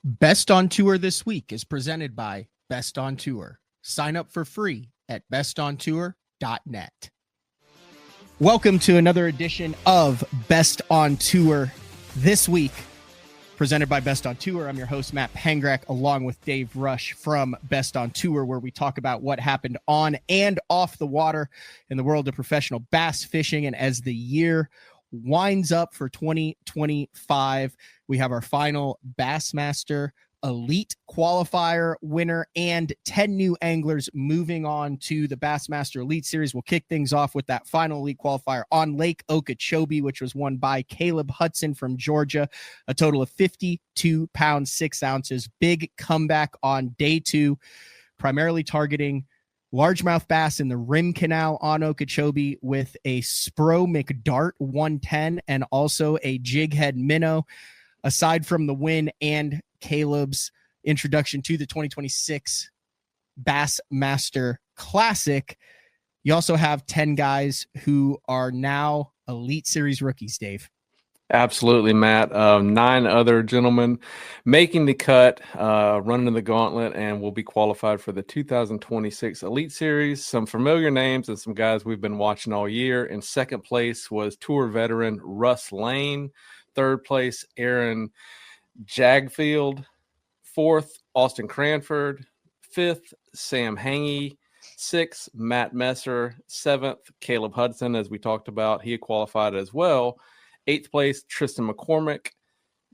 Best on Tour this week is presented by Best on Tour. Sign up for free at bestontour.net. Welcome to another edition of Best on Tour this week, presented by Best on Tour. I'm your host, Matt Pangrac, along with Dave Rush from Best on Tour, where we talk about what happened on and off the water in the world of professional bass fishing. And as the year winds up for 2025, we have our final Bassmaster Elite Qualifier winner and 10 new anglers moving on to the Bassmaster Elite Series. We'll kick things off with that final Elite Qualifier on Lake Okeechobee, which was won by Caleb Hudson from Georgia. A total of 52 pounds, 6 ounces. Big comeback on day two, primarily targeting largemouth bass in the Rim Canal on Okeechobee with a Spro McDart 110 and also a jighead minnow. Aside from the win and Caleb's introduction to the 2026 Bassmaster Classic, you also have 10 guys who are now Elite Series rookies, Dave. Absolutely, Matt. 9 other gentlemen making the cut, running the gauntlet, and will be qualified for the 2026 Elite Series. Some familiar names and some guys we've been watching all year. In second place was Tour veteran Russ Lane. Third place, Aaron Jagfield. Fourth, Austin Cranford. Fifth, Sam Hangy. Sixth, Matt Messer. Seventh, Caleb Hudson, as we talked about. He qualified as well. Eighth place, Tristan McCormick.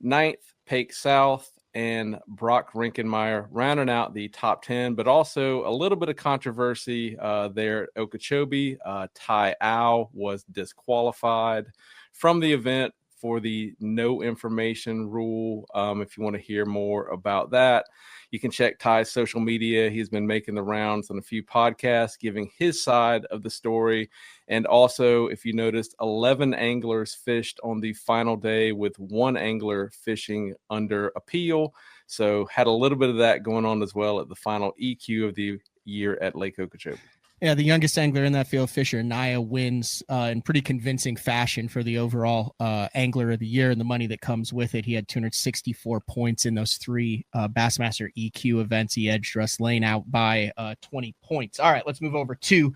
Ninth, Pake South. And Brock Rinkenmeyer rounding out the top 10, but also a little bit of controversy there at Okeechobee. Ty Au was disqualified from the event for the no information rule. If you want to hear more about that, you can check Ty's social media. He's been making the rounds on a few podcasts, giving his side of the story. And also, if you noticed, 11 anglers fished on the final day with 1 angler fishing under appeal. So had a little bit of that going on as well at the final EQ of the year at Lake Okeechobee. Yeah, the youngest angler in that field, Fisher Naya, wins in pretty convincing fashion for the overall angler of the year and the money that comes with it. He had 264 points in those 3 Bassmaster EQ events. He edged Russ Lane out by 20 points. All right, let's move over to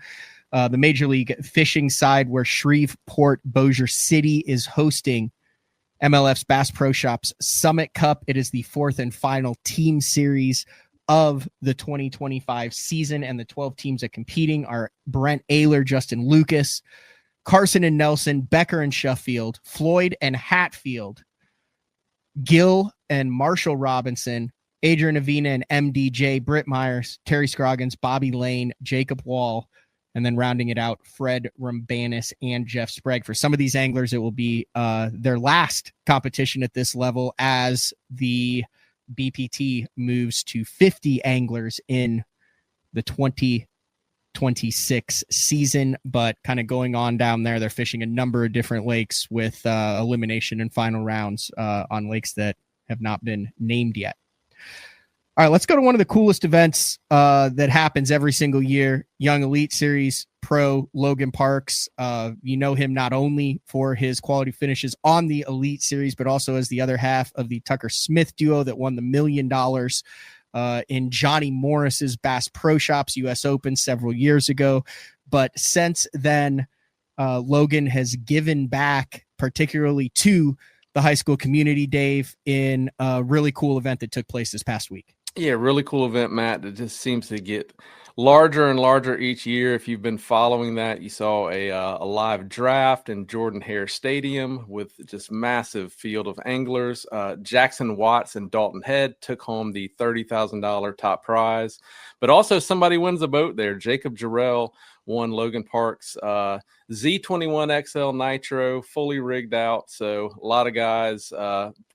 the Major League Fishing side, where Shreveport Bossier City is hosting MLF's Bass Pro Shops Summit Cup. It is the 4th and final team series of the 2025 season, and the 12 teams that competing are Brent Ayler, Justin Lucas, Carson and Nelson, Becker and Sheffield, Floyd and Hatfield, Gill and Marshall Robinson, Adrian Avina and MDJ, Britt Myers, Terry Scroggins, Bobby Lane, Jacob Wall, and then rounding it out, Fred Rambanis and Jeff Sprague. For some of these anglers, it will be their last competition at this level as the BPT moves to 50 anglers in the 2026 season, but kind of going on down there, they're fishing a number of different lakes with elimination and final rounds on lakes that have not been named yet. All right, let's go to one of the coolest events that happens every single year. Young Elite Series Pro Logan Parks. You know him not only for his quality finishes on the Elite Series, but also as the other half of the Tucker Smith duo that won the $1 million in Johnny Morris's Bass Pro Shops US Open several years ago. But since then, Logan has given back, particularly to the high school community, Dave, in a really cool event that took place this past week. Yeah, really cool event, Matt. It just seems to get larger and larger each year. If you've been following that, you saw a live draft in Jordan Hare Stadium with just massive field of anglers. Jackson Watts and Dalton Head took home the $30,000 top prize, but also somebody wins a boat there. Jacob Jarrell won Logan Park's Z21 XL Nitro, fully rigged out. So a lot of guys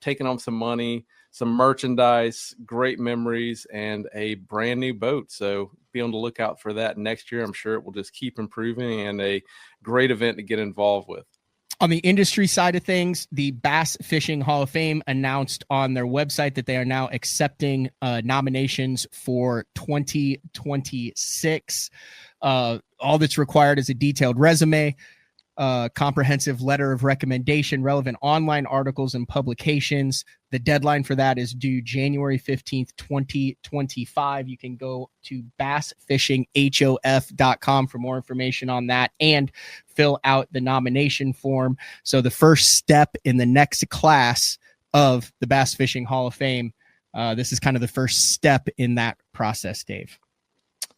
taking home some money, some merchandise, great memories, and a brand new boat. So be on the lookout for that next year. I'm sure it will just keep improving, and a great event to get involved with. On the industry side of things, the Bass Fishing Hall of Fame announced on their website that they are now accepting nominations for 2026. All that's required is a detailed resume, comprehensive letter of recommendation, relevant online articles and publications. The deadline for that is due January 15th, 2025. You can go to bassfishinghof.com for more information on that and fill out the nomination form. So the first step in the next class of the Bass Fishing Hall of Fame, this is kind of the first step in that process, Dave.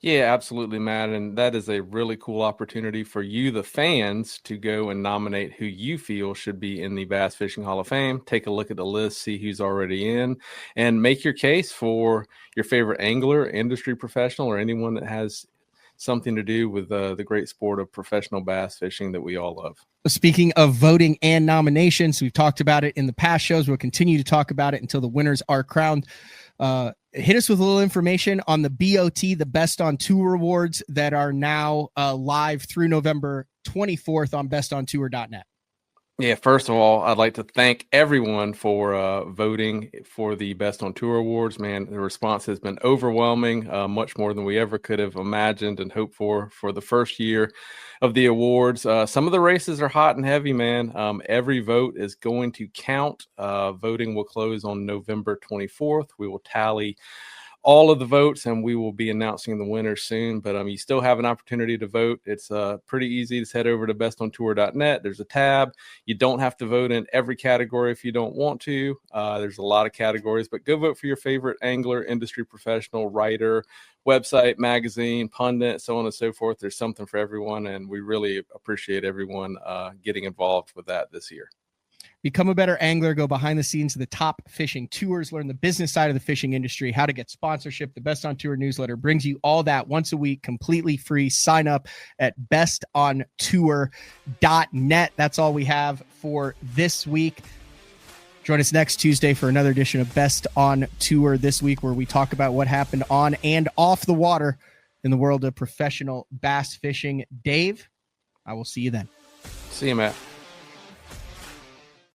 Yeah, absolutely, Matt. And that is a really cool opportunity for you, the fans, to go and nominate who you feel should be in the Bass Fishing Hall of Fame. Take a look at the list, see who's already in, and make your case for your favorite angler, industry professional, or anyone that has something to do with the great sport of professional bass fishing that we all love. Speaking of voting and nominations, we've talked about it in the past shows. We'll continue to talk about it until the winners are crowned. Hit us with a little information on the BOT, the Best on Tour awards that are now live through November 24th on bestontour.net. Yeah, first of all, I'd like to thank everyone for voting for the Best on Tour awards. Man, the response has been overwhelming, much more than we ever could have imagined and hoped for the first year of the awards. Some of the races are hot and heavy, man. Every vote is going to count. Voting will close on November 24th. We will tally all of the votes, and we will be announcing the winners soon. But you still have an opportunity to vote. It's pretty easy. Just head over to bestontour.net. There's a tab. You don't have to vote in every category if you don't want to. There's a lot of categories, but go vote for your favorite angler, industry professional, writer, website, magazine, pundit, so on and so forth. There's something for everyone, and we really appreciate everyone getting involved with that this year. Become a better angler. Go behind the scenes of the top fishing tours. Learn the business side of the fishing industry, how to get sponsorship. The Best on Tour newsletter brings you all that once a week, completely free. Sign up at bestontour.net. That's all we have for this week. Join us next Tuesday for another edition of Best on Tour this week, where we talk about what happened on and off the water in the world of professional bass fishing. Dave, I will see you then. See you, Matt.